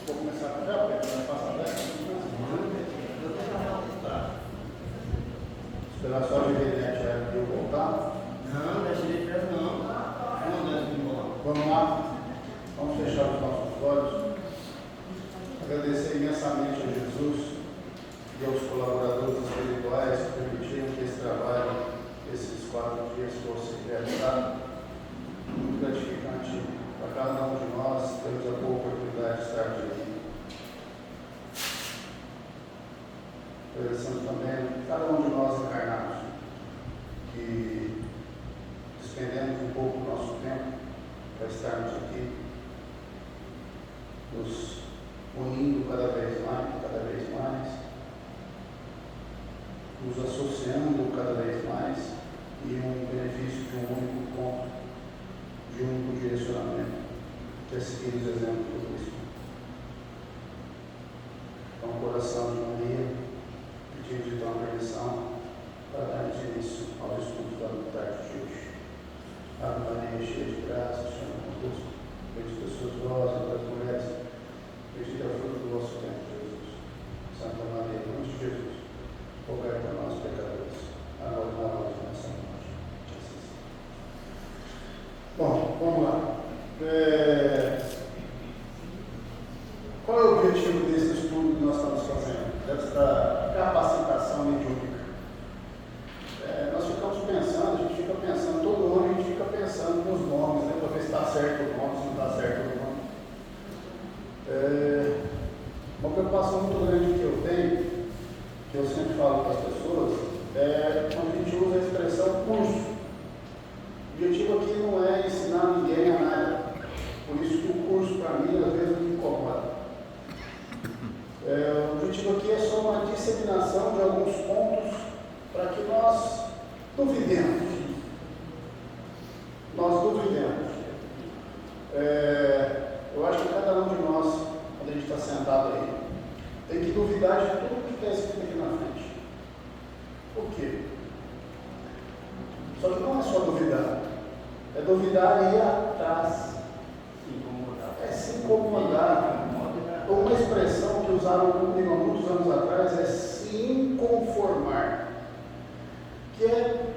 Vou começar já, porque vai passar 10 minutos. Esperar só a internet eu voltar. Não, deixa ele preso não. Vamos lá? Vamos fechar os nossos olhos. Agradecer imensamente a Jesus e aos colaboradores espirituais que permitiram que esse trabalho, esses 4 dias, fosse realizado. Muito gratificante para cada um de nós, temos a boa oportunidade de estar aqui. Agradecemos também cada um de nós encarnados, que despendemos um pouco do nosso tempo para estarmos aqui, nos unindo cada vez mais, nos associando cada vez mais e um benefício de um único ponto, de um único direcionamento, que é seguir os exemplos do Cristo. Com o coração de Maria, pedimos então a permissão para darmos início aos estudos da tarde de hoje. Ave Maria, cheia de graça, o Senhor é convosco. Bendita sois vós entre as mulheres, bendito é o fruto do vosso ventre, Jesus. Santa Maria, Mãe de Jesus, rogai por nós, pecadores, agora e na hora de nossa morte. Jesus. Bom, vamos lá. Qual é o objetivo desse estudo que nós estamos fazendo? Dessa capacitação mediúnica. Nós ficamos pensando, a gente fica pensando, todo ano a gente fica pensando nos nomes, né, para ver se está certo o nome, se não está certo o nome. Uma preocupação muito grande que eu tenho, que eu sempre falo para as pessoas, é quando a gente usa a expressão curso. O objetivo aqui não é ensinar ninguém a nada, por isso que o curso para mim às vezes me incomoda. O objetivo aqui é só uma disseminação de alguns pontos para que nós duvidemos. Eu acho que cada um de nós, quando a gente está sentado aí, tem que duvidar de tudo que está escrito aqui na frente. Por quê? Só que não é só duvidar, é duvidar e ir atrás. É se incomodar. Uma expressão que usaram comigo há muitos anos atrás é se inconformar, que é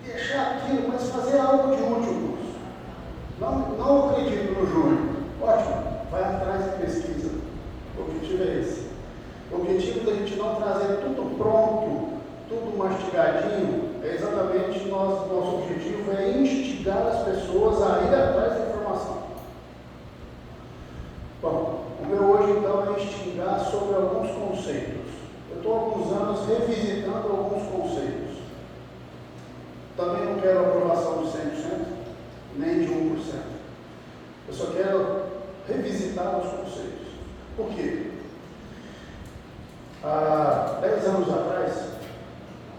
deixar aquilo, mas fazer algo de útil. Não acredito no Júnior. Ótimo, vai atrás e pesquisa. O objetivo é esse. O objetivo da gente não trazer tudo pronto, tudo mastigadinho, é exatamente nosso objetivo é instigar as pessoas a ir atrás da informação. Bom, o meu hoje então é instigar sobre alguns conceitos. Eu estou há alguns anos revisitando alguns conceitos. Também não quero aprovação de 100%, nem de 1%. Eu só quero revisitar os conceitos. Por quê? Há 10 anos atrás,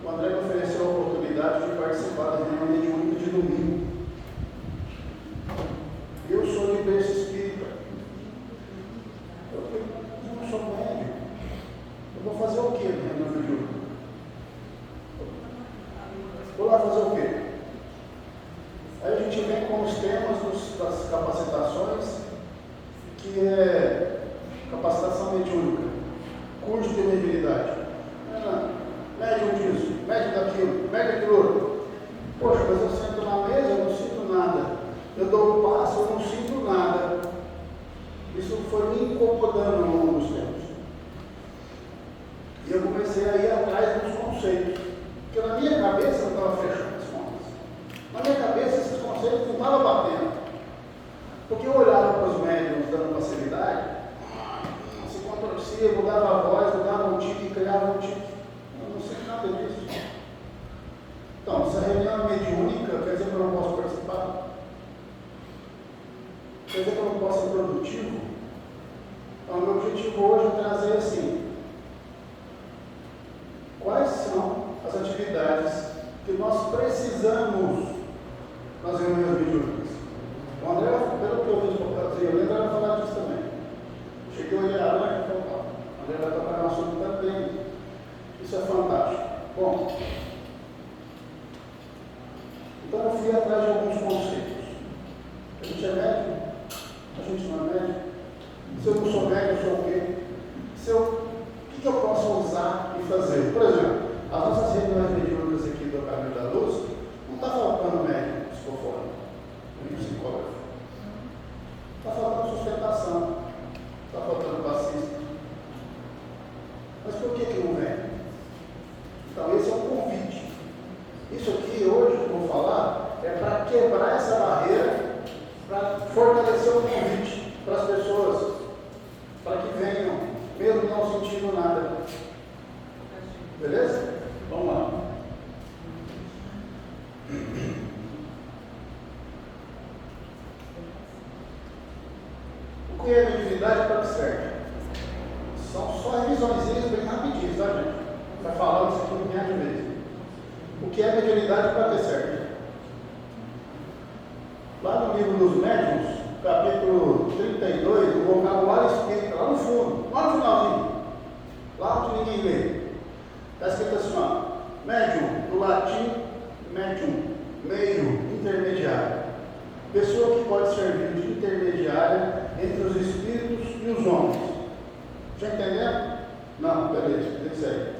o André me ofereceu a oportunidade de participar da reunião mediúnica de domingo. Eu sou de berço espírita. Eu não sou médium. Eu vou fazer o quê na reunião mediúnica? Vou lá fazer o quê? Aí a gente vem com os temas das capacitações, que é capacitação mediúnica, curso de mediunidade. Médium disso, médium daquilo, médium daquilo outro. Poxa, mas eu sento na mesa, eu não sinto nada. Eu dou um passo, eu não sinto nada. Isso foi me incomodando ao longo dos tempos. E eu comecei a ir atrás dos conceitos. Porque na minha cabeça eu estava fechando as contas. Na minha cabeça esses conceitos não estavam batendo. Porque eu olhava para os médiums dando facilidade, se contorcia, mudava a voz, mudava o tique, criava um tique. Eu não sei nada disso. Então, se a reunião é mediúnica, quer dizer que eu não posso participar? Quer dizer que eu não posso ser produtivo? Então, o meu objetivo hoje é trazer assim: quais são as atividades que nós precisamos nas reuniões mediúnicas? O André, pelo que eu vejo por trazer, o André vai falar disso também. Cheguei a olhar lá e falei: o André vai tocar no assunto também. Isso é fantástico. Bom, então eu fui atrás de alguns conceitos. A gente é médico? A gente não é médico? Se eu não souber, eu sou o quê? O que eu posso usar e fazer? Por exemplo, as nossas reuniões mediúnicas aqui do Caminho da Luz, não está faltando médico psicofone, nem psicólogo. Está faltando sustentação, está faltando passista. Mas por que não vem? Então, esse é um convite. Isso aqui, hoje, que eu vou falar, é para quebrar essa barreira, para fortalecer o convite para as pessoas, para que venham, mesmo não sentindo nada. Beleza? Vamos lá. O que é mediunidade para que serve? São só revisõezinhas bem rapidinhas, tá, gente? Vai falando isso aqui um milhão de vezes. O que é mediunidade e para que serve? Lá no livro dos médiuns, capítulo 32, o vocabulário espírita, lá no fundo, lá no finalzinho, lá onde ninguém lê, está escrito assim, ó, médium, do latim, médium, meio, intermediário. Pessoa que pode servir de intermediária entre os espíritos e os homens. Já entenderam? Não, beleza, tem que ser.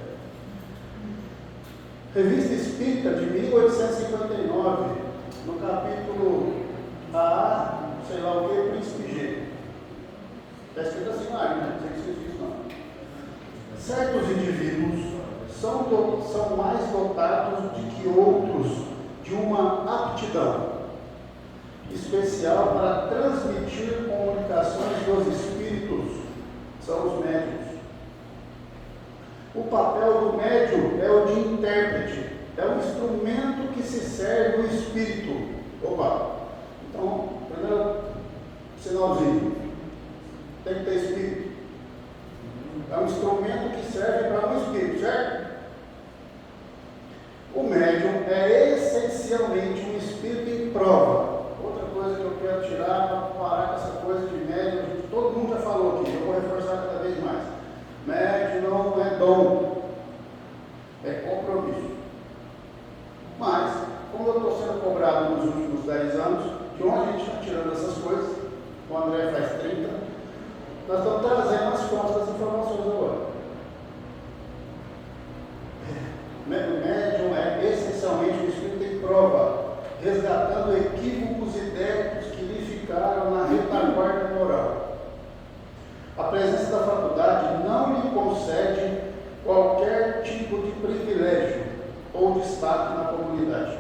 Revista Espírita de 1859, no capítulo A, sei lá o que, Príncipe G. Está escrito assim lá, né? Não sei se vocês não. Certos indivíduos são mais dotados de que outros de uma aptidão especial para transmitir comunicações dos espíritos, são os médiuns. O papel do médium é o de intérprete, é o instrumento que se serve o espírito. Opa! Então, primeiro sinalzinho, tem que ter espírito. É um instrumento que serve para um espírito, certo? O médium é essencialmente um espírito em prova. Outra coisa que eu quero tirar para parar com essa coisa de médium, todo mundo já falou aqui, eu vou reforçar cada vez mais. Médium não é dom, é compromisso. Mas, como eu estou sendo cobrado nos últimos 10 anos, de onde a gente está tirando essas coisas, o André faz 30, nós estamos trazendo as fontes das informações agora. O médium é essencialmente um espírito em prova, resgatando equívocos e débitos que lhe ficaram na retaguarda moral. A presença da faculdade não lhe concede qualquer tipo de privilégio ou destaque na comunidade,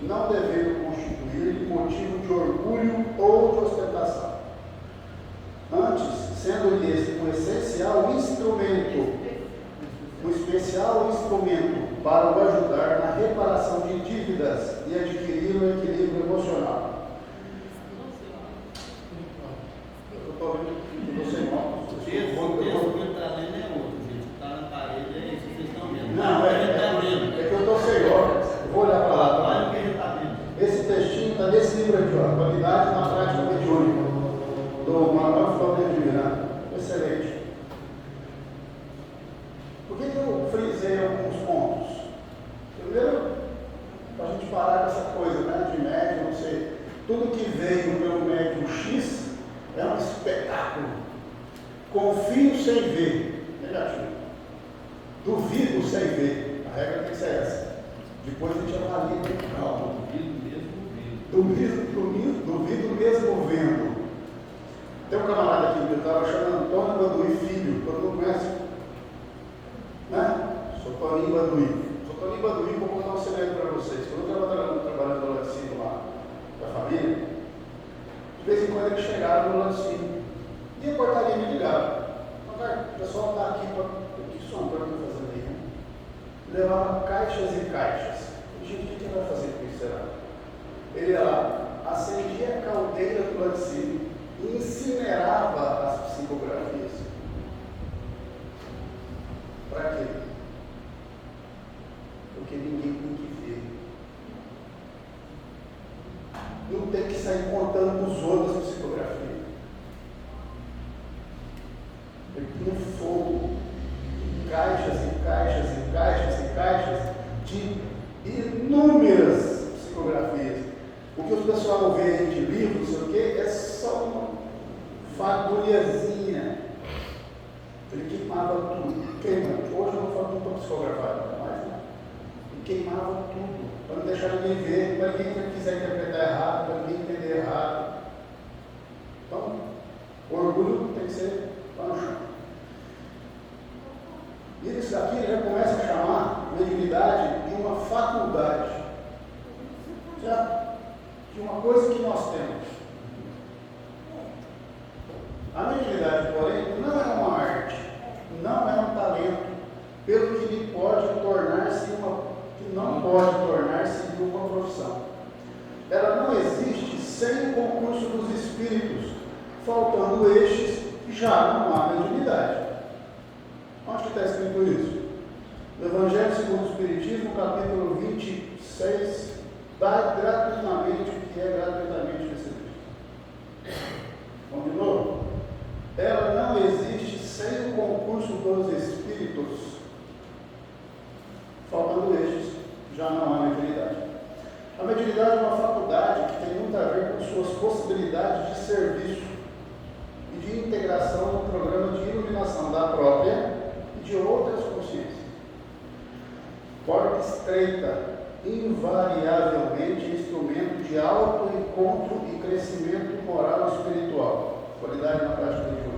não devendo constituir motivo de orgulho ou de ostentação. Antes, sendo-lhe esse um essencial instrumento, um especial instrumento para o ajudar na reparação de dívidas e adquirir um equilíbrio emocional. Eu estou vendo, estou sem óculos. O texto que ele está lendo é outro, gente. Está na parede, é isso que vocês estão vendo. Não, é que eu estou sem óculos. Eu vou olhar para lá. Olha o que ele está vendo. Esse textinho está nesse livro aqui, ó, Qualidade na Prática Mediúnica, do Manuel Flávio de Miranda. Excelente. Por que eu frisei alguns pontos? Primeiro, para a gente parar com essa coisa, né, de médium, não sei. Tudo que veio pelo médium X é um espetáculo. Confio sem ver. Negativo. Duvido sem ver. A regra tem que ser essa. Depois a gente avalia com calma. Duvido mesmo vendo. Tem um camarada aqui que eu estava chamando Antônio Baduí Filho, todo mundo conhece? Né? Sou Toninho Baduí. Sou Toninho Baduí, vou contar um segredo para vocês. Quando eu estava trabalhando no laticínio lá, da família, de vez em quando eles chegaram no laticínio. E a portaria me ligava. O pessoal está aqui para. O que o Antônio está fazendo aí? Né? Levava caixas e caixas. Gente, o que ele vai fazer com isso? Será? Ele ia lá, acendia a caldeira do laticínio e incinerava as psicografias. Para quê? Porque ninguém tem que ver. Não tem que sair contando para os outros a psicografia. Ele tinha fogo, caixas e caixas e caixas e caixas de inúmeras psicografias. O que o pessoal vê de livro, não sei o quê, é só uma fagulhazinha psicografado, mais, né? E queimava tudo, para não deixar ninguém ver, para ninguém quiser interpretar errado, para ninguém entender errado. Então, o orgulho tem que ser lá no chão. E isso daqui ele já começa a chamar mediunidade de uma faculdade, certo? De uma coisa que nós temos. A mediunidade, porém, não é uma arte, não é um talento, pelo que lhe pode tornar-se que não pode tornar-se uma profissão. Ela não existe sem o concurso dos espíritos, faltando estes, já não há mediunidade. Onde está escrito isso? No Evangelho segundo o Espiritismo, capítulo 26, dá gratuitamente o que é gratuitamente recebido. Vamos de novo? Ela não existe sem o concurso dos espíritos, faltando estes, já não há mediunidade. A mediunidade é uma faculdade que tem muito a ver com suas possibilidades de serviço e de integração no programa de iluminação da própria e de outras consciências. Porta estreita, invariavelmente instrumento de autoencontro e crescimento moral e espiritual. Qualidade na prática mediúnica.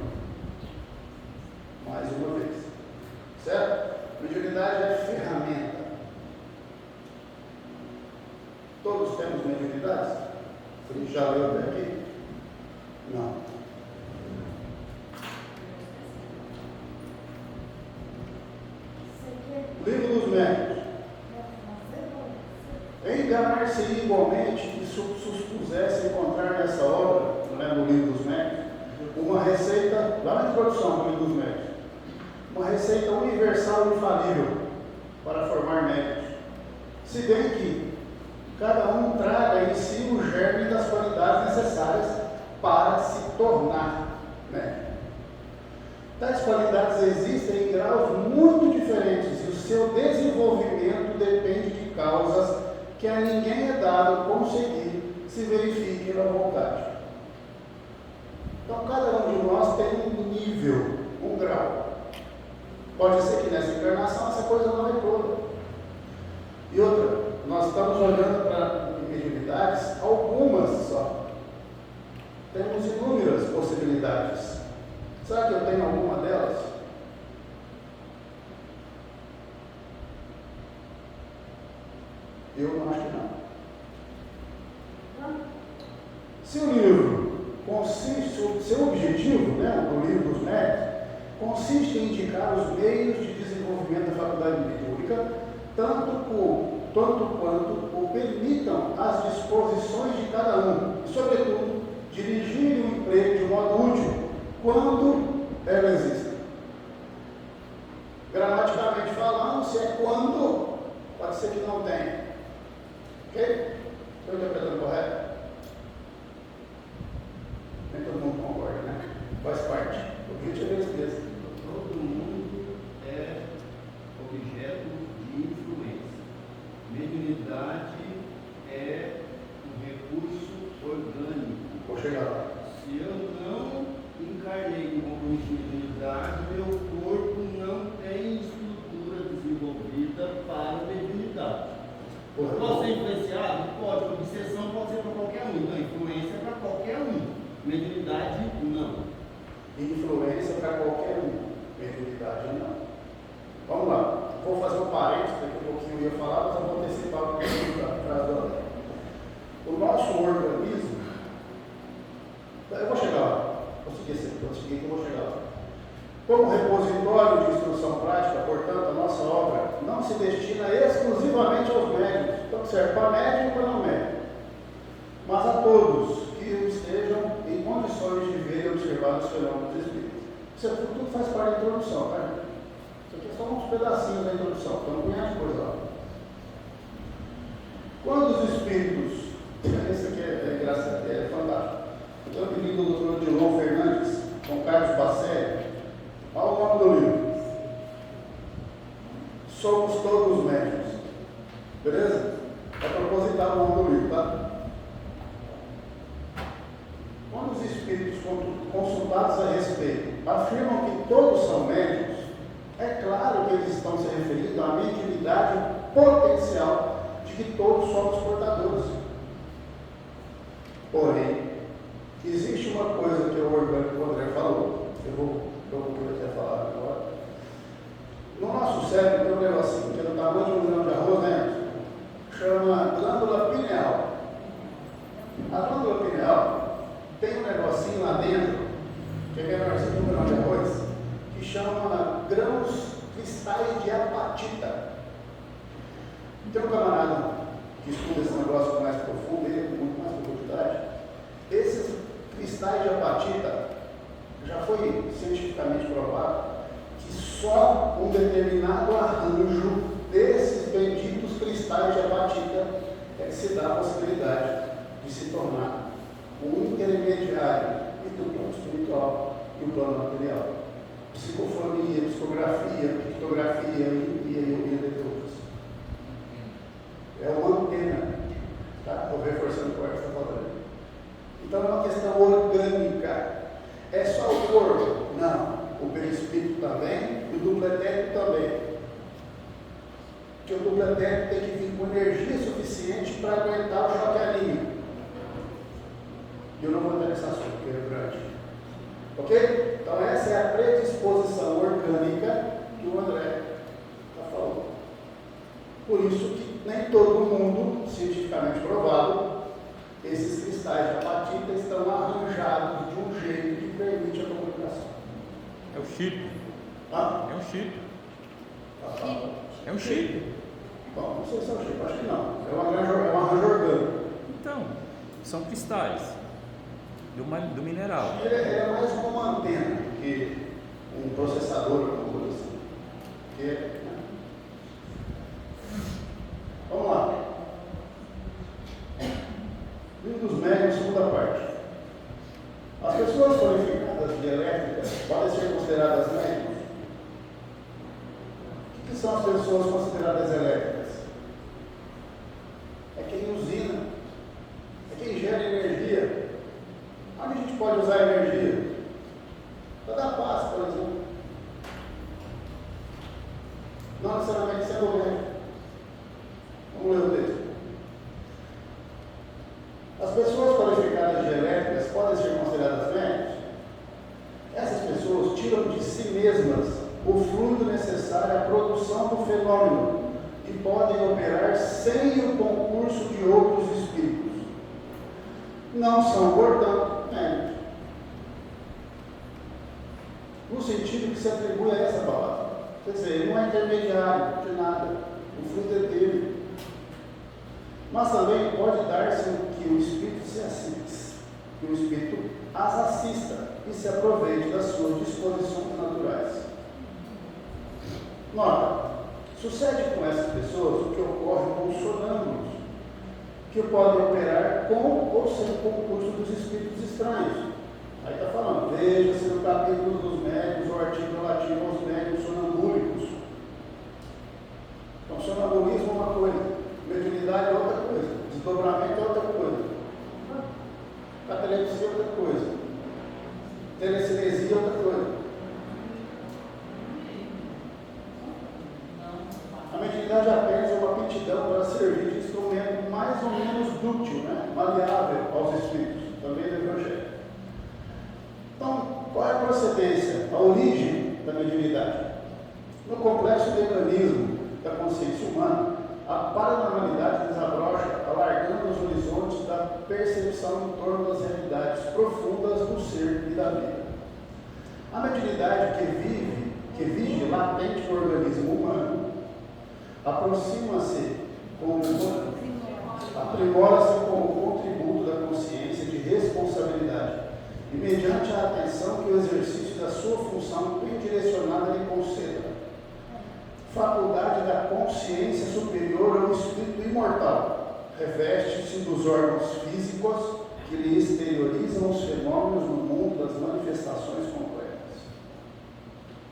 Mais uma vez. Certo? Mediunidade é ferramenta. Todos temos mediunidades? Você já leu até aqui? Não. Livro dos Médiuns. Enganar-se igualmente que supusesse encontrar nessa obra, no Livro dos Médiuns, uma receita, lá na introdução do Livro dos Médiuns, uma receita universal e infalível para formar médiuns. Se bem que cada um traga em si o germe das qualidades necessárias para se tornar médium. Tais qualidades existem em graus muito diferentes e o seu desenvolvimento depende de causas que a ninguém é dado conseguir se verifique na vontade. Então, cada um de nós tem um nível, um grau. Pode ser que nessa encarnação essa coisa não é toda. E outra, nós estamos olhando para mediunidades, algumas só. Temos inúmeras possibilidades. Será que eu tenho alguma delas? Eu não acho que não. Se o livro consiste, o seu objetivo, do Livro dos Médiuns, consiste em indicar os meios de desenvolvimento da faculdade mediúnica, tanto quanto o permitam as disposições de cada um, e, sobretudo, dirigir o emprego de modo útil, quando ela existe. Gramaticalmente falando, se é quando, pode ser que não tenha. Ok? Estou interpretando correto? Nem todo mundo concorda, né? Faz parte. O objetivo é esse mesmo. Todo mundo é objeto de influência. Mediunidade é um recurso orgânico. Vou chegar lá. Se eu não encarnei com mediunidade, meu corpo não tem estrutura desenvolvida para mediunidade. Pode ser influenciado? Pode. Obsessão pode ser para qualquer um. Então, influência é para qualquer um. Mediunidade, não. Influência para qualquer um. Mediunidade, não. Vamos lá. Vou fazer um parênteses, daqui a pouquinho eu ia falar, mas eu vou antecipar o que está atrás do André. O nosso organismo, eu vou chegar lá. Vou seguir que eu vou chegar lá. Como repositório de instrução prática, portanto, a nossa obra não se destina exclusivamente aos médiuns, então serve para médium e para não médium, mas a todos que estejam em condições de ver e observar os fenômenos espíritas. Isso tudo faz parte da introdução, tá? Isso aqui é só uns pedacinhos da introdução, então não conhece coisa lá. Quando os espíritos, esse aqui é engraçado, é fantástico. Eu pedi do doutor Odilon Fernandes, com Carlos Bacelli. Olha o nome do livro. Somos todos médiuns. Beleza? É proposital o nome do livro, tá? Quando os espíritos consultados a respeito afirmam que todos são médiuns, É claro que eles estão se referindo à mediunidade potencial de que todos somos portadores. Porém, existe uma coisa que o orgânico André falou, eu vou até falar agora. No nosso cérebro tem um negocinho que é do tamanho de um grão de arroz, né? Chama glândula pineal. A glândula pineal tem um negocinho lá dentro, que é menorzinho que um grão de arroz, que chama grãos cristais de apatita. Tem um camarada que estuda esse negócio mais profundo, ele com muito mais profundidade. Esses cristais de apatita já foi cientificamente provado que só um determinado arranjo desses benditos cristais de apatita é que se dá a possibilidade de se tornar um intermediário entre o plano espiritual e o plano material. Psicofonia, psicografia, pictografia e outras. É uma antena. Tá? Estou reforçando o que você está falando. Então é uma questão orgânica. É só o corpo? Não. O perispírito também e o duplo etérico também. Porque o duplo etérico tem que vir com energia suficiente para aguentar o choque anímico. E eu não vou entrar nesse assunto, porque é grande. Ok? Então essa é a predisposição orgânica que o André está falando. Por isso que nem todo mundo, cientificamente provado, esses cristais de apatita estão arranjados de um jeito que permite a comunicação. É o chip. Ah? É um chip. Ah, É um chip. bom, não sei se é um chip, acho que não. É um arranjo orgânico. Então, são cristais do mineral. Ele é mais como uma antena que um processador, alguma coisa assim. Né? Vamos lá. Livro dos médiuns, segunda parte. As pessoas qualificadas de elétricas podem ser consideradas médiuns? O que são as pessoas consideradas elétricas? É quem usina, é quem gera energia. Onde a gente pode usar energia? Para dar paz, por exemplo. Não necessariamente sendo médico. Vamos ler o texto. As pessoas qualificadas de elétricas podem ser consideradas médiuns? Essas pessoas tiram de si mesmas o fluido necessário à produção do fenômeno e podem operar sem o concurso de outros espíritos. Não são, portanto, médiuns. No sentido que se atribui a essa palavra. Quer dizer, não é intermediário de nada. O fluido é dele. Mas também pode dar-se que o espírito se assista, que o espírito as assista e se aproveite das suas disposições naturais. Nota, sucede com essas pessoas o que ocorre com os sonâmbulos, que podem operar com ou sem concurso dos espíritos estranhos. Aí está falando, veja-se no capítulo dos médiuns, o artigo relativo aos médiuns sonambúlicos. Então, sonambulismo é uma coisa, mediunidade é outra coisa, desdobramento é outra coisa, catalepsia é outra coisa, telecinesia é outra coisa. A mediunidade apenas é uma aptidão para servir de instrumento mais ou menos dúctil, né? Maleável aos espíritos, também do Evangelho. Então, qual é a procedência, a origem da mediunidade? No complexo mecanismo da consciência humana, a paranormalidade desabrocha, alargando os horizontes da percepção em torno das realidades profundas do ser e da vida. A mediunidade que vive latente no organismo humano, aproxima-se aprimora-se com o contributo da consciência de responsabilidade e mediante a atenção que o exercício da sua função bem direcionada lhe conceda. Faculdade da consciência superior ao espírito imortal, reveste-se dos órgãos físicos que lhe exteriorizam os fenômenos no mundo das manifestações completas.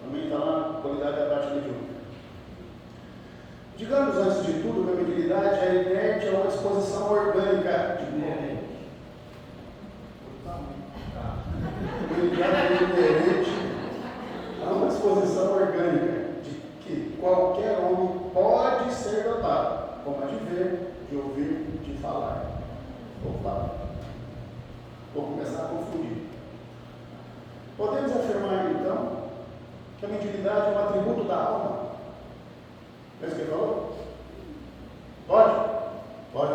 Também está lá na qualidade da prática mediúnica. Digamos, antes de tudo, que a mediunidade é inerte a uma disposição orgânica. A mediunidade é inerente a uma disposição orgânica. como a de ver, de ouvir, de falar. Opa! Vou começar a confundir. Podemos afirmar, então, que a mediunidade é um atributo da alma? É isso que ele falou? Pode? Pode.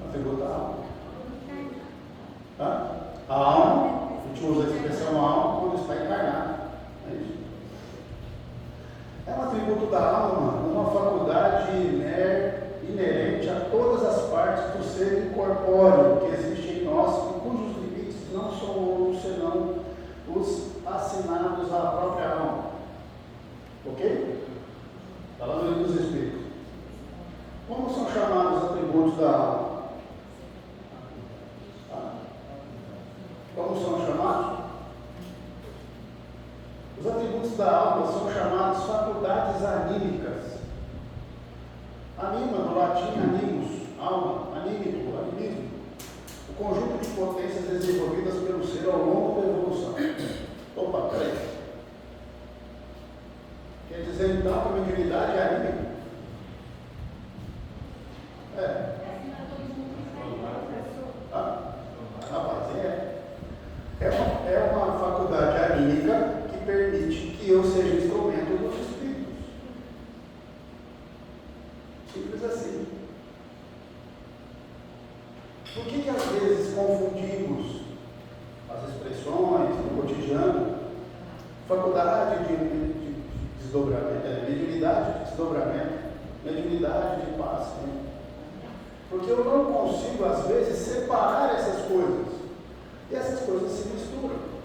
Atributo da alma. Hã? A alma, a gente usa a expressão alma quando está encarnado. É isso. É um atributo da alma, uma faculdade inerente a todas as partes do ser incorpóreo que existe em nós e cujos limites não são outros senão os assinados à própria alma. Ok? Falando ali dos espíritos. Como são chamados os atributos da alma? Como são chamados? Os atributos da alma são chamados faculdades anímicas. Anima, do latim animus, alma, anímico, animismo. O conjunto de potências desenvolvidas pelo ser ao longo da evolução. Opa, peraí. Quer dizer então que a mediunidade é anímica? É uma faculdade anímica que permite que eu seja instrumento dos espíritos. Simples assim. Por que às vezes confundimos as expressões no cotidiano? Faculdade de desdobramento, mediunidade de desdobramento, mediunidade de paz. Né? Porque eu não consigo, às vezes, separar essas coisas. E essas coisas se misturam.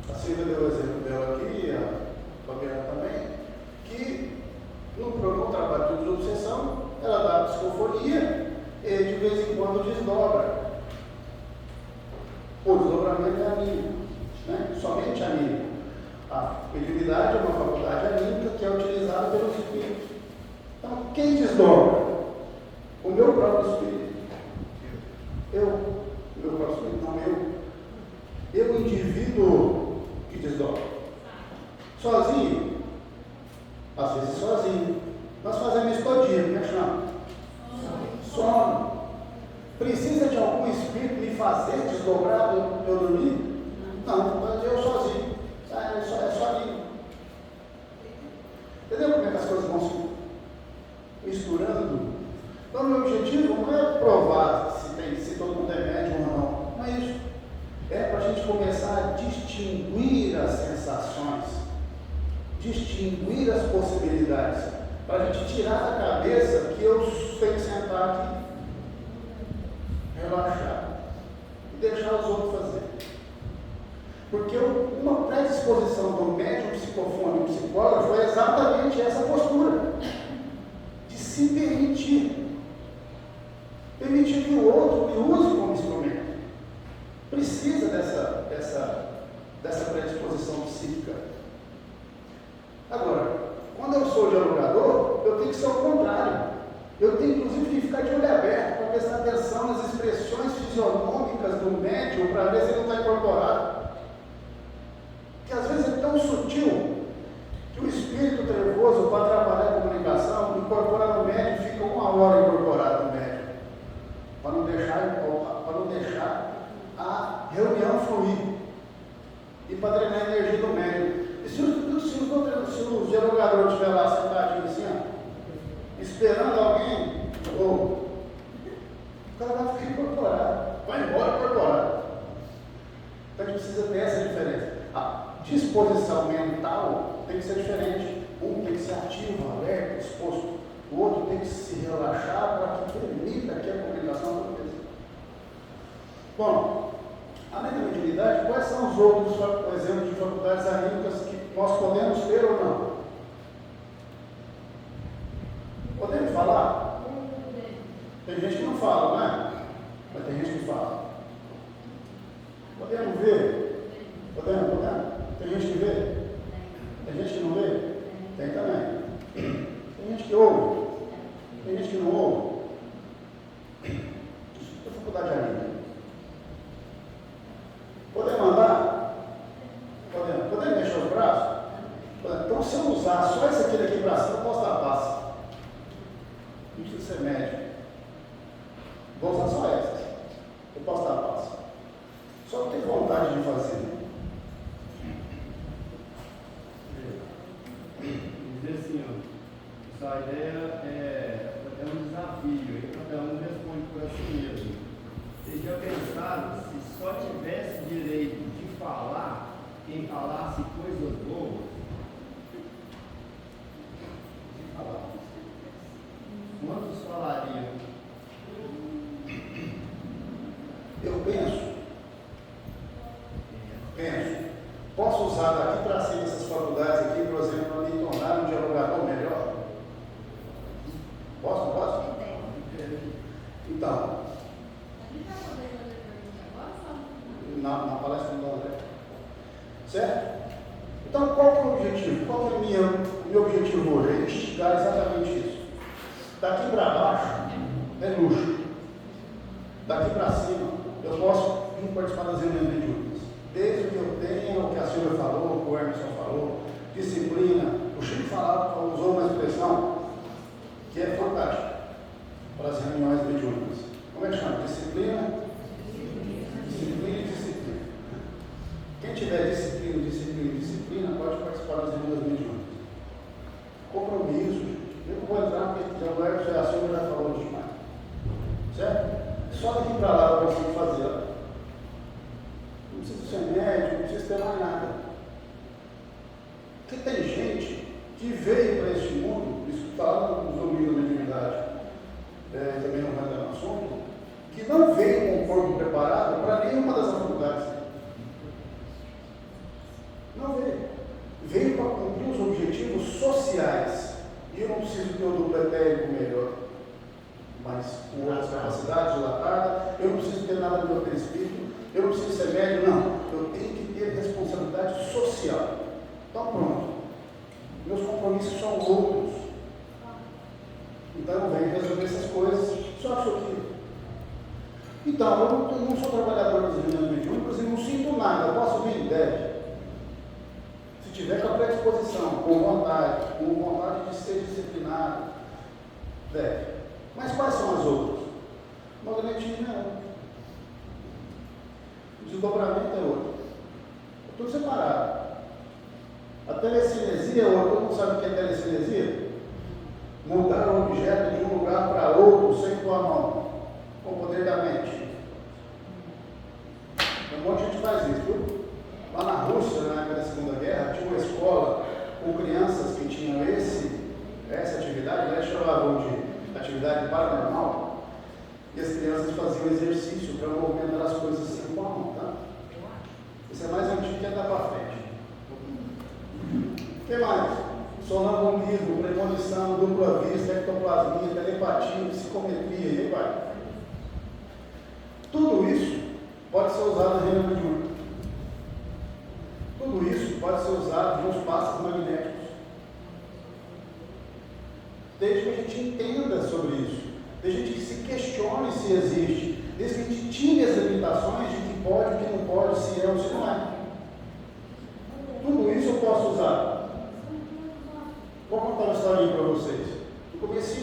A Silvia deu o exemplo dela aqui, a Fabiana também, que no trabalho de obsessão, ela dá psicofonia e de vez em quando desdobra. O desdobramento é anímico, né? Somente anímico. A mediunidade é uma faculdade anímica que é utilizada pelos espíritos. Então, quem desdobra? O meu próprio espírito. O meu próprio espírito, não eu. O indivíduo que desdobra. Sozinho? Às vezes sozinho. Nós fazemos isso todo dia, como é que chama? Sono. Precisa de algum espírito me fazer desdobrar eu dormir? Não, mas eu sozinho. É só ali. Entendeu como é que as coisas vão se misturando? Então, o meu objetivo não é provar se todo mundo é médium ou não. Não é isso. É para a gente começar a distinguir as sensações, distinguir as possibilidades, para a gente tirar da cabeça que eu tenho que sentar aqui, relaxar e deixar os outros fazer. Porque uma predisposição do médium psicofônico e psicólogo foi exatamente essa postura, de se permitir que o outro me use como instrumento. Precisa dessa predisposição psíquica. Agora, quando eu sou dialogador, eu tenho que ser o contrário. Eu tenho, inclusive, que ficar de olho aberto para prestar atenção nas expressões fisionômicas do médium para ver se ele não está incorporado. Porque às vezes é tão sutil que o espírito trevoso, para atrapalhar a comunicação, incorpora no médium e fica 1 hora incorporado no médium. Para não deixar a reunião fluir e para drenar a energia do médium. E se o dialogador estiver lá sentadinho assim, ó, esperando alguém, o cara vai ficar incorporado, vai embora incorporado. Então a gente precisa ter essa diferença. A disposição mental tem que ser diferente. Um tem que ser ativo, alerta, exposto. O outro tem que se relaxar para que permita que a comunicação aconteça. Bom, além da mediunidade, quais são os outros exemplos de faculdades anímicas que nós podemos ter ou não? Podemos falar? Tem gente que não fala, não é? Mas tem gente que fala. Podemos ver? Podemos? Tem gente que vê? Tem gente que não vê? Tem também. Tem gente que ouve? Tem gente que não ouve? Isso é faculdade anímica. Podemos andar? Podemos mexer os braços? Então tem vontade de fazer. Dizer assim, ó, essa ideia é um desafio, e cada um responde por si mesmo. Vocês já pensaram se só tivesse direito de falar quem falasse coisas boas? Quantos falariam? Eu penso, posso usar daqui para cima essas faculdades aqui, por exemplo, para me tornar um dialogador melhor? Posso, não posso? Então, na palestra do André. Certo? Então, qual que é o objetivo? Qual que é o meu objetivo hoje? É investigar exatamente isso. Daqui para baixo é luxo. Daqui para cima, eu posso vir participar das reuniões mediúnicas. Desde que eu tenha o que a Silvia falou, o que o Emerson falou, disciplina. O Chico usou uma expressão que é fantástica para as reuniões mediúnicas. Como é que chama? Disciplina? Disciplina e disciplina. Quem tiver disciplina, pode participar das reuniões mediúnicas. Compromisso, gente. Eu não vou entrar porque já o Emerson e a Silvia já falou demais. Certo? Só daqui para lá eu consigo fazer. Não precisa ser médico, não precisa ter mais nada. Porque tem gente que veio para este mundo, isso está lá nos domínios da mediunidade, também não vai entrar no assunto, que não veio com o corpo preparado para nenhuma das faculdades. Não veio. Veio para cumprir os objetivos sociais. E eu não preciso ter o duplo etérico melhor, mas com outras capacidades dilatadas, eu não preciso ter nada do meu perispírito, eu não preciso ser médio, não. Eu tenho que ter responsabilidade social. Então pronto. Meus compromissos são outros. Então eu venho resolver essas coisas, só isso aqui. Então, eu não sou trabalhador das reuniões mediúnicas e não sinto nada, eu posso vir? Deve. Se tiver com a predisposição, com vontade de ser disciplinado, deve. Mas quais são as outras? Magnetismo é outro. O desdobramento é outro. É tudo separado. A telecinesia é outra. Todo mundo sabe o que é telecinesia? Mudar o objeto de um lugar para outro sem tua mão, com o poder da mente. Um monte de gente faz isso, viu? Lá na Rússia, na época da Segunda Guerra, tinha uma escola com crianças que tinham essa atividade, eles chamavam de atividade paranormal, e as crianças faziam exercício para movimentar as coisas assim com a mão, tá? Isso é mais antigo que andar para frente. O que mais? Sonambulismo, premonição, dupla vista, ectoplasmia, telepatia, psicometria, e aí vai. Tudo isso pode ser usado na reunião mediúnica. Tudo isso pode ser usado nos passes magnéticos. Desde que a gente entenda sobre isso, desde que a gente se questione se existe, desde que a gente tire as limitações de que pode, o que não pode, se é ou se não é. Tudo isso eu posso usar. Vou contar uma historinha para vocês. No começo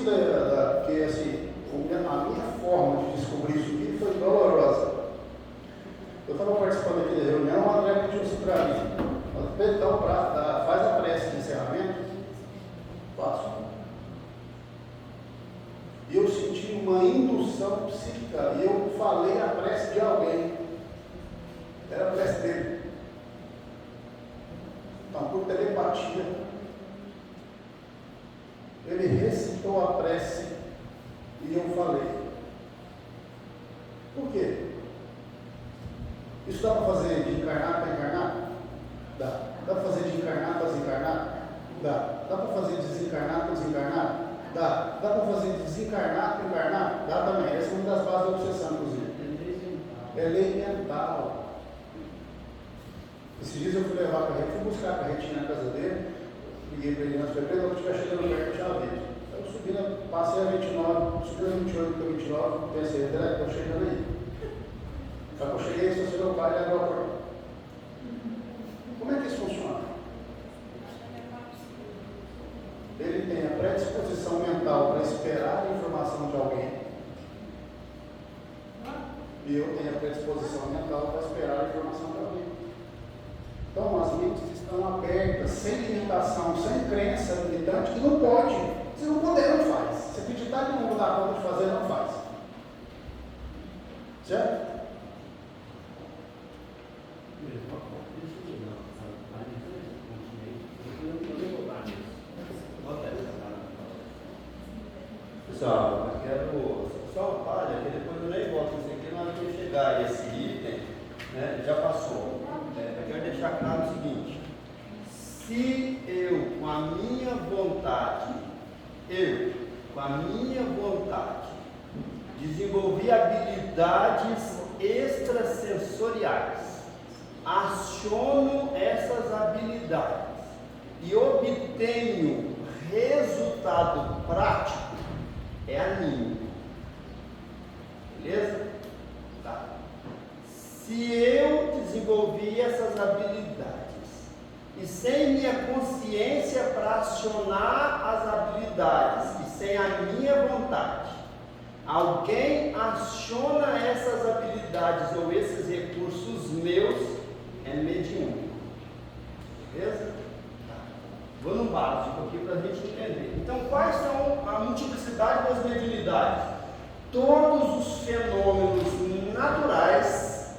que assim, a minha forma de descobrir isso aqui foi dolorosa. Eu estava participando aqui da reunião, o André pediu isso para mim. Então, faz a prece de encerramento. Faço. E eu senti uma indução psíquica. E eu falei a prece de alguém. Era a prece dele. Então, por telepatia, ele recitou a prece e eu falei. Por quê? Isso dá para fazer de encarnado para encarnado? Dá. Dá para fazer de encarnado para desencarnado? Dá. Dá para fazer de desencarnado para desencarnado? Dá. Dá para fazer de desencarnado para encarnado? Dá também. Essa é uma das bases da obsessão, inclusive. É lei mental. Esses dias eu fui levar a carreta, fui buscar a carretinha na casa dele, liguei para ele antes, falei, quando eu estiver chegando perto, eu te aviso. Eu subi, passei a 29, subi a 28 para 29, pensei, estou chegando aí. Só que eu cheguei, estacionei o carro e abriu a porta. Como é que isso funciona? Ele tem a predisposição mental para esperar a informação de alguém. E eu tenho a predisposição mental para esperar a informação para vir. Então, as mentes estão abertas, sem limitação, sem crença limitante, que não pode. Se não puder, não faz. Se acreditar que não dá conta de fazer, não faz. Certo? Pessoal, eu quero só uma palha, que depois eu nem volto isso aqui, na hora que eu chegar a esse item, né, já passou. Eu quero deixar claro o seguinte: se eu, com a minha vontade, desenvolvi habilidades extrasensoriais, aciono essas habilidades e obtenho resultado prático, é anime. Beleza? Tá. Se eu desenvolvi essas habilidades e sem minha consciência para acionar as habilidades e sem a minha vontade, alguém aciona essas habilidades ou esses recursos meus, é mediúnico. Beleza? Vou no básico aqui para a gente entender. Então, quais são a multiplicidade das mediunidades? Todos os fenômenos naturais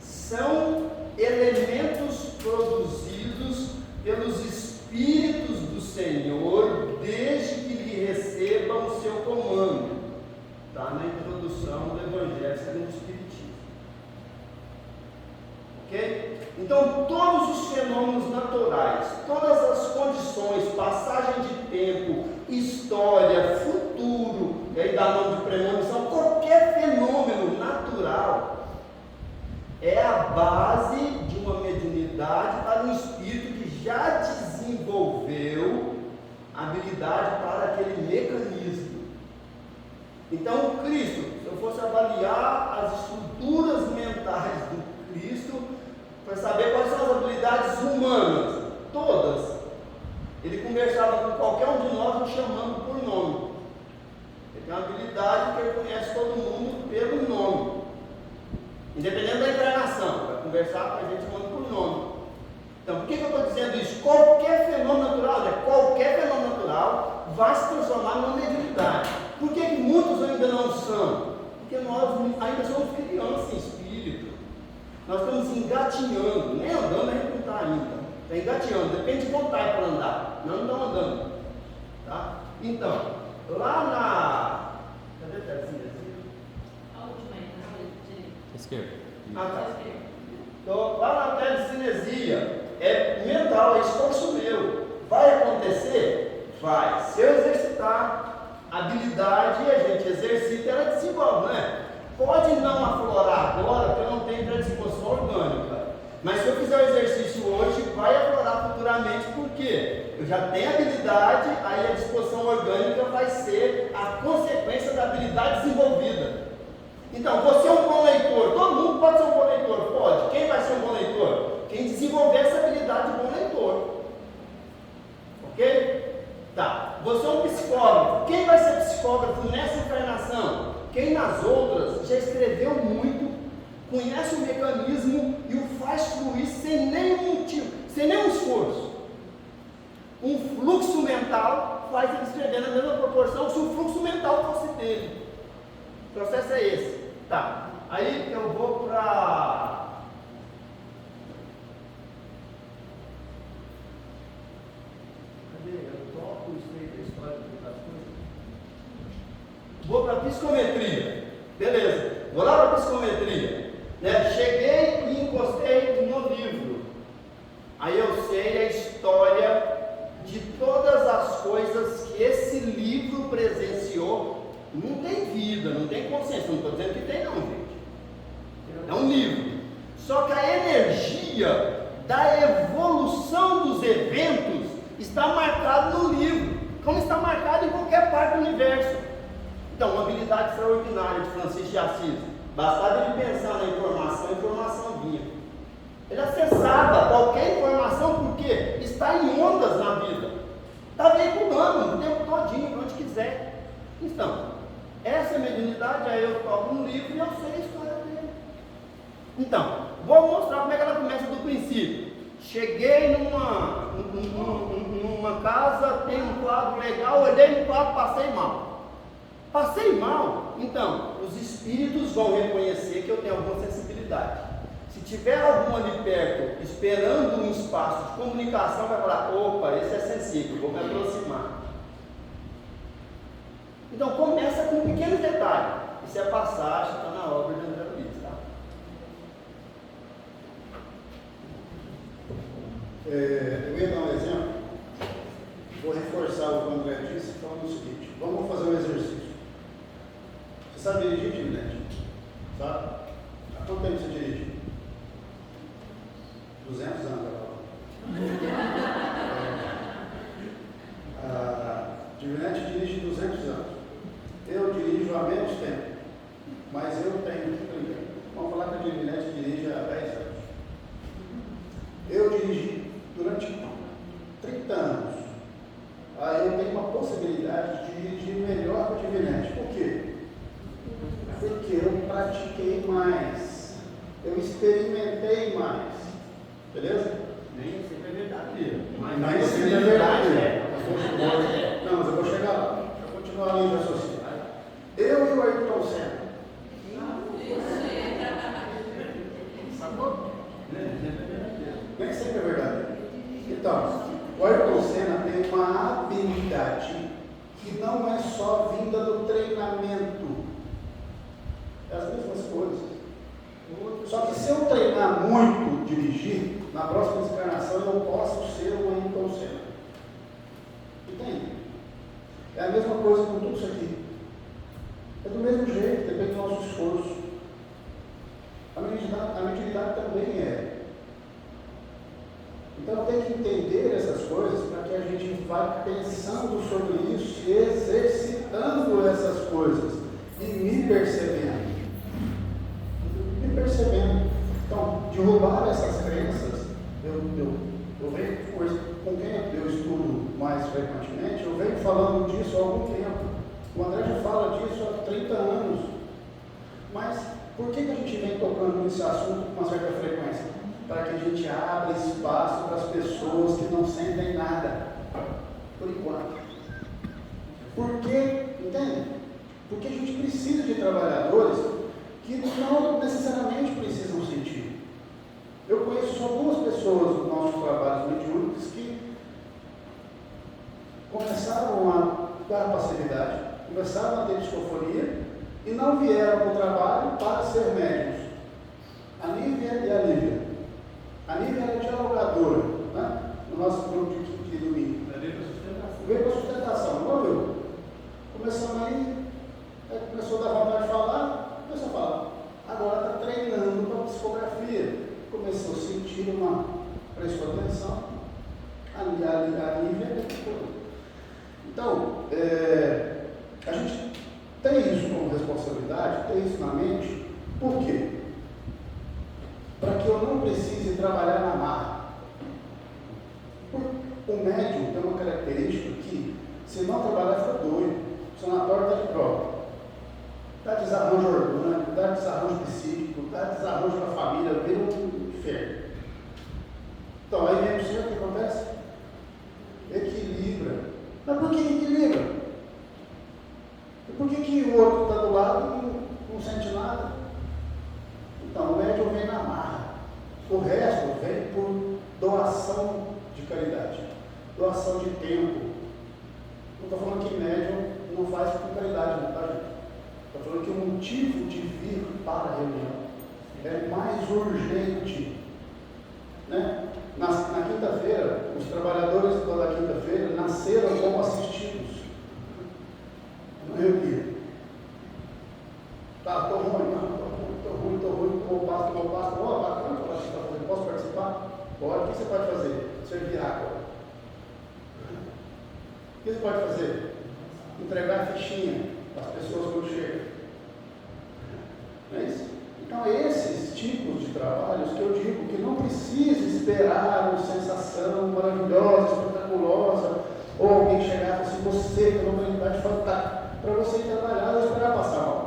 são elementos produzidos pelos Espíritos do Senhor, desde que lhe recebam o seu comando. Está na introdução do Evangelho segundo o Espiritismo. Ok? Então, todos os fenômenos naturais, todas as condições, passagem de tempo, história, futuro, e aí dá nome de premonição, qualquer fenômeno natural é a base de uma mediunidade para um espírito que já desenvolveu habilidade para aquele mecanismo. Então, Cristo, se eu fosse avaliar as estruturas mentais do Cristo, para saber quais são as habilidades humanas, todas. Ele conversava com qualquer um de nós, nos chamando por nome. Ele tem uma habilidade que ele conhece todo mundo pelo nome, independente da encarnação, vai conversar com a gente chamando por nome. Então, por que eu estou dizendo isso? Qualquer fenômeno natural, qualquer fenômeno natural vai se transformar numa mediunidade. Por que muitos ainda não são? Porque nós ainda somos crianças em espírito. Nós estamos engatinhando, nem andando a gente não está ainda, está engatinhando, depende de vontade para andar, nós não estamos andando, tá? Então, lá na... Cadê a Terezinha? A última aí, na direita. Esquerda. Tá. Então, lá na telecinesia, é mental, é esforço meu. Vai acontecer? Vai. Se eu exercitar a habilidade, a gente exercita, ela desenvolve, né? Pode não aflorar agora, porque eu não tenho predisposição orgânica. Mas se eu fizer o exercício hoje, vai aflorar futuramente, porque eu já tenho habilidade, aí a disposição orgânica vai ser a consequência da habilidade desenvolvida. Então, você é um bom leitor, todo mundo pode ser um bom leitor, pode. Quem vai ser um bom leitor? Quem desenvolver essa habilidade de bom leitor. Ok? Tá. Você é um psicógrafo. Quem vai ser psicógrafo nessa encarnação? Quem nas outras já escreveu muito, conhece o mecanismo e o faz fluir sem nenhum motivo, sem nenhum esforço. Um fluxo mental faz ele escrever na mesma proporção se o fluxo mental fosse dele. O processo é esse. Tá. Aí eu vou para... Cadê? Eu toco isso aí da história das coisas. Vou para a psicometria. Beleza. Vou lá para a psicometria. Né? Cheguei e encostei no livro. Aí eu sei a história de todas as coisas que esse livro presenciou. Não tem vida, não tem consciência. Não estou dizendo que tem não, gente. É um livro. Só que a energia da evolução dos eventos está marcada no livro, como está marcado em qualquer parte do universo. Então, uma habilidade extraordinária de Francisco de Assis. Bastava ele pensar na informação, a informação vinha. Ele acessava qualquer informação, porque está em ondas na vida. Está veiculando o tempo todinho, onde quiser. Então, essa mediunidade, aí eu toco no livro e eu sei a história dele. Então, vou mostrar como é que ela começa do princípio. Cheguei numa casa, tem um quadro legal, olhei no quadro, passei mal. Passei mal, então, os espíritos vão reconhecer que eu tenho alguma sensibilidade. Se tiver algum ali perto, esperando um espaço de comunicação, vai falar, opa, esse é sensível, vou me aproximar. Então, começa com um pequeno detalhe. Isso é passagem, está na obra de André Luiz, tá? Eu ia dar um exemplo, vou reforçar o que o André disse, falando o seguinte: vamos fazer um exercício. Você sabe dirigir, Juliette? Sabe? Há quanto tempo você dirige? 200 anos agora. Juliette dirige 200 anos. Eu dirijo há menos tempo, mas eu tenho. Vamos falar que a Juliette dirige há 10 anos. Eu dirigi durante 30 anos. Aí eu tenho uma possibilidade de dirigir melhor que a Juliette. Por quê? Porque eu pratiquei mais, eu experimentei mais, beleza? Nem sempre é verdadeiro. Mas sempre é verdadeiro. Não, mas eu vou chegar lá. Deixa eu continuar ali o raciocínio. Eu e o Ayrton Senna. Sacou? Nem sempre é verdadeiro. Então, o Ayrton Senna tem uma habilidade que não é só vinda do treinamento. É as mesmas coisas. Só que se eu treinar muito dirigir, na próxima encarnação eu posso ser o Ayrton Senna. Entende? É a mesma coisa com tudo isso aqui. É do mesmo jeito, depende do nosso esforço. A mediunidade também é. Então tem que entender essas coisas para que a gente vá pensando sobre isso e exercitando essas coisas e me percebendo. Então, derrubar essas crenças, eu venho, com quem eu estudo mais frequentemente, eu venho falando disso há algum tempo. O André já fala disso há 30 anos. Mas por que a gente vem tocando nesse assunto com uma certa frequência? Para que a gente abra espaço para as pessoas que não sentem nada, por enquanto. Por quê? Entende? Porque a gente precisa de trabalhadores que não necessariamente precisam sentir. Eu conheço só duas pessoas nos nossos trabalhos mediúnicos que começaram a dar passividade, começaram a ter discofonia e não vieram para o trabalho para ser médicos. A Nívia e a Lívia. A Nívia era dialogadora, né? No nosso grupo de domingo. Veio para sustentação, não viu? Começamos aí começou a dar vontade de falar, começou a falar. Agora está treinando para psicografia. Começou a sentir prestou atenção. A Lívia. Então, a gente tem isso como responsabilidade, tem isso na mente. Por quê? Para que eu não precise trabalhar na marra. O médium tem uma característica que, se não trabalhar, fica doido. O sanatório está de prova. Dá desarranjo orgânico, dá desarranjo psíquico, dá desarranjo na família, vira um inferno. Então, aí vem o senhor, o que acontece? Equilibra. Mas por que equilibra? E por que o outro está do lado e não sente nada? Então, o médium vem na marra. O resto vem por doação de caridade, doação de tempo. Não estou falando que médium não faz com caridade, não, tá, gente? Estou falando que o motivo de vir para a reunião é mais urgente. Né? Na quinta-feira, os trabalhadores da quinta-feira nasceram como assistidos. Não reuniram. Tá, estou ruim, tomou pasto, ó, bacana, posso participar? Pode, o que você pode fazer? Servir água. O que você pode fazer? Entregar a fichinha para as pessoas quando chegam. Não é isso? Então, esses tipos de trabalhos que eu digo que não precisa esperar uma sensação maravilhosa, espetaculosa, ou alguém chegar e falar assim, você tem uma humanidade fantástica, para você ir trabalhar e esperar passar mal.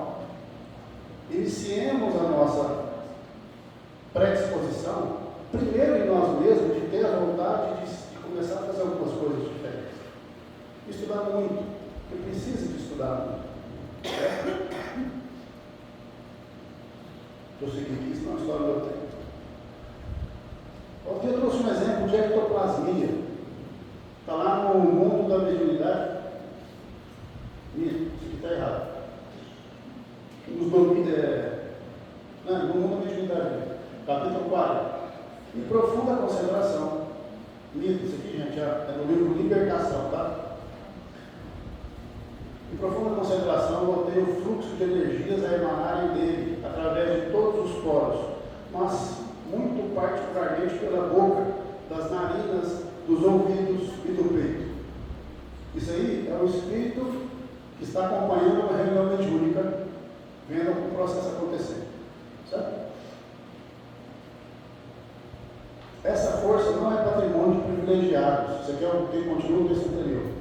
Iniciemos a nossa predisposição, primeiro em nós mesmos, de ter a vontade de começar a fazer algumas coisas diferentes. Estudar muito, eu preciso de estudar muito. Eu sei que isso não é uma história do meu tempo. Ontem eu trouxe um exemplo de ectoplasmia. Está lá no mundo da mediunidade. Isso aqui está errado. No mundo da mediunidade, capítulo 4. Em profunda concentração. Isso aqui, gente, é no livro Libertação, tá? Em profunda concentração, botei o fluxo de energias a emanarem dele, através de todos os poros, mas muito particularmente pela boca, das narinas, dos ouvidos e do peito. Isso aí é o espírito que está acompanhando uma reunião mediúnica, vendo o processo acontecer. Certo? Essa força não é patrimônio de privilegiados. Isso aqui é o que continua no texto anterior.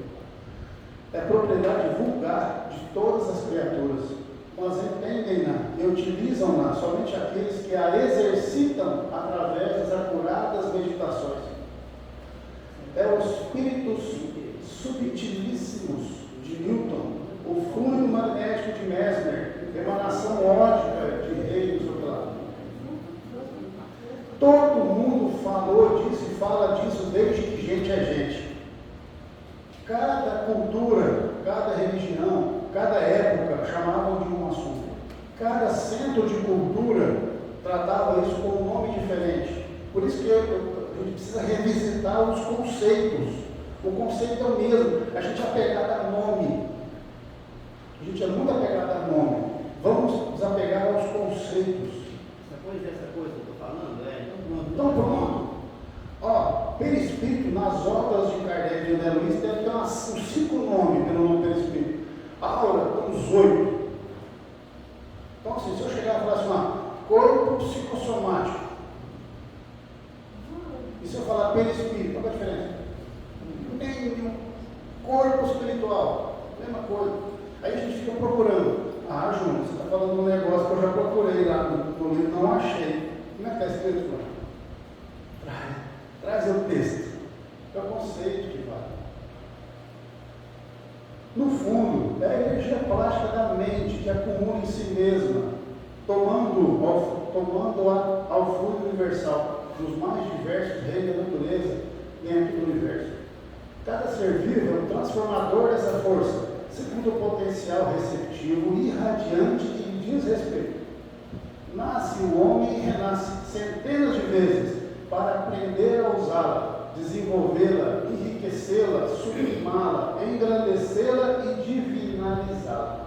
É propriedade vulgar de todas as criaturas, mas entendem-na e utilizam-na somente aqueles que a exercitam através das acuradas meditações. É os espíritos subtilíssimos de Newton, o fluido magnético de Mesmer, emanação ótica de Rei do Solar. Todo mundo falou disso e fala disso desde que gente é gente. Cada cultura, cada religião, cada época chamavam de um assunto. Cada centro de cultura tratava isso com um nome diferente. Por isso que a gente precisa revisitar os conceitos. O conceito é o mesmo. A gente é apegado a nome. A gente é muito apegado a nome. Vamos nos apegar aos conceitos. Essa coisa que eu estou falando, Então pronto. Ó, perispírito, nas obras de Kardec e André Luiz, deve ter uns 5 nomes pelo nome perispírito. Aura, uns 8. Então assim, se eu chegar e falar assim, corpo psicossomático. E se eu falar perispírito, qual é a diferença? Nenhum. Corpo espiritual, mesma coisa. Aí a gente fica procurando. Júnior, você está falando um negócio que eu já procurei lá no livro, não achei. Como é que está escrito lá? Traz o texto. É o conceito que vale. No fundo, é a energia plástica da mente que acumula em si mesma, tomando-a ao fluido universal, dos mais diversos reinos da natureza dentro do universo. Cada ser vivo é um transformador dessa força, segundo o potencial receptivo irradiante que lhe diz respeito. Nasce o homem e renasce centenas de vezes para aprender a usá-la, desenvolvê-la, enriquecê-la, sublimá-la, engrandecê-la e divinalizá-la.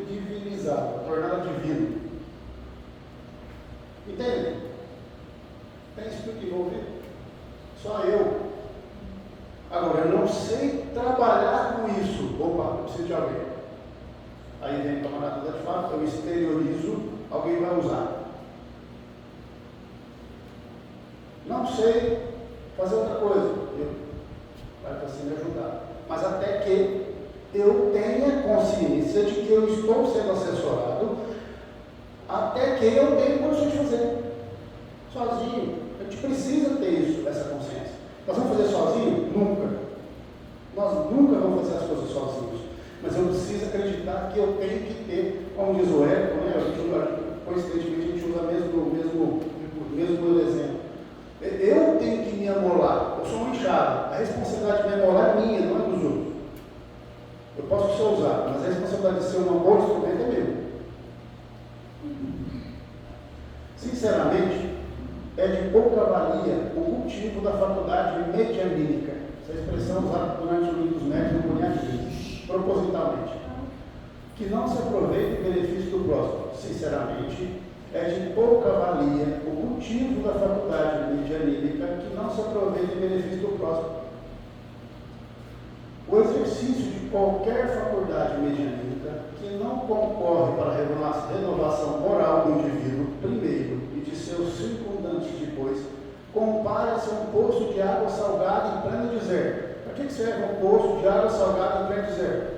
Divinizá-la, torná-la divina. Entende? Tem espírito envolvido? Só eu. Agora, eu não sei trabalhar com isso. Opa, eu preciso de alguém. Aí vem o camarada de fato, eu exteriorizo, alguém vai usar. Não sei fazer outra coisa. Vai assim me ajudar. Mas até que eu tenha consciência de que eu estou sendo assessorado, até que eu tenha condições de fazer. Sozinho. A gente precisa ter isso, essa consciência. Nós vamos fazer sozinho? Nunca. Nós nunca vamos fazer as coisas sozinhos. Mas eu preciso acreditar que eu tenho que ter, como diz o Érico, coincidentemente a gente usa o mesmo exemplo. Eu tenho que me amolar. Eu sou uma enxada. A responsabilidade de me amolar é minha, não é dos outros. Eu posso ser usado, mas a responsabilidade de ser um bom instrumento é meu. Sinceramente, é de pouca valia o cultivo da faculdade medianímica. Essa expressão usada durante o livro dos médios no Cunhadinho, propositalmente. Que não se aproveita em benefício do próximo. Sinceramente, é de pouca valia o cultivo da faculdade medianímica que não se aproveita em benefício do próximo. O exercício de qualquer faculdade medianímica que não concorre para a renovação moral do indivíduo, primeiro, e de seus circundantes depois, compara-se a um poço de água salgada em pleno deserto. Para que serve um poço de água salgada em pleno deserto?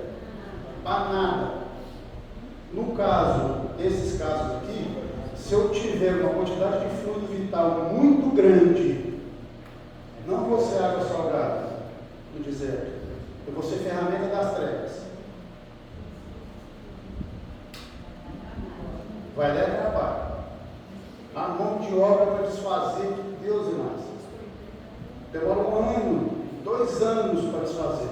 Para nada. No caso nesses casos aqui, se eu tiver uma quantidade de fluido vital muito grande, não vou ser água salgada no deserto, eu vou ser ferramenta das trevas. Vai dar trabalho. A mão de obra para desfazer, Deus e mais. Demora 1 ano, 2 anos para desfazer.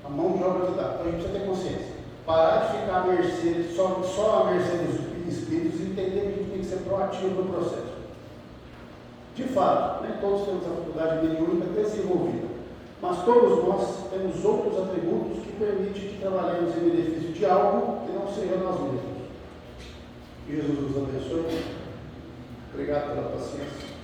A mão de obra que dá. Então a gente precisa ter consciência. Parar de ficar à mercê, só à mercê dos espíritos e entender que a gente tem que ser proativo no processo. De fato, nem todos temos a faculdade mediúnica desenvolvida, mas todos nós temos outros atributos que permitem que trabalhemos em benefício de algo que não seja nós mesmos. Que Jesus nos abençoe. Obrigado pela paciência.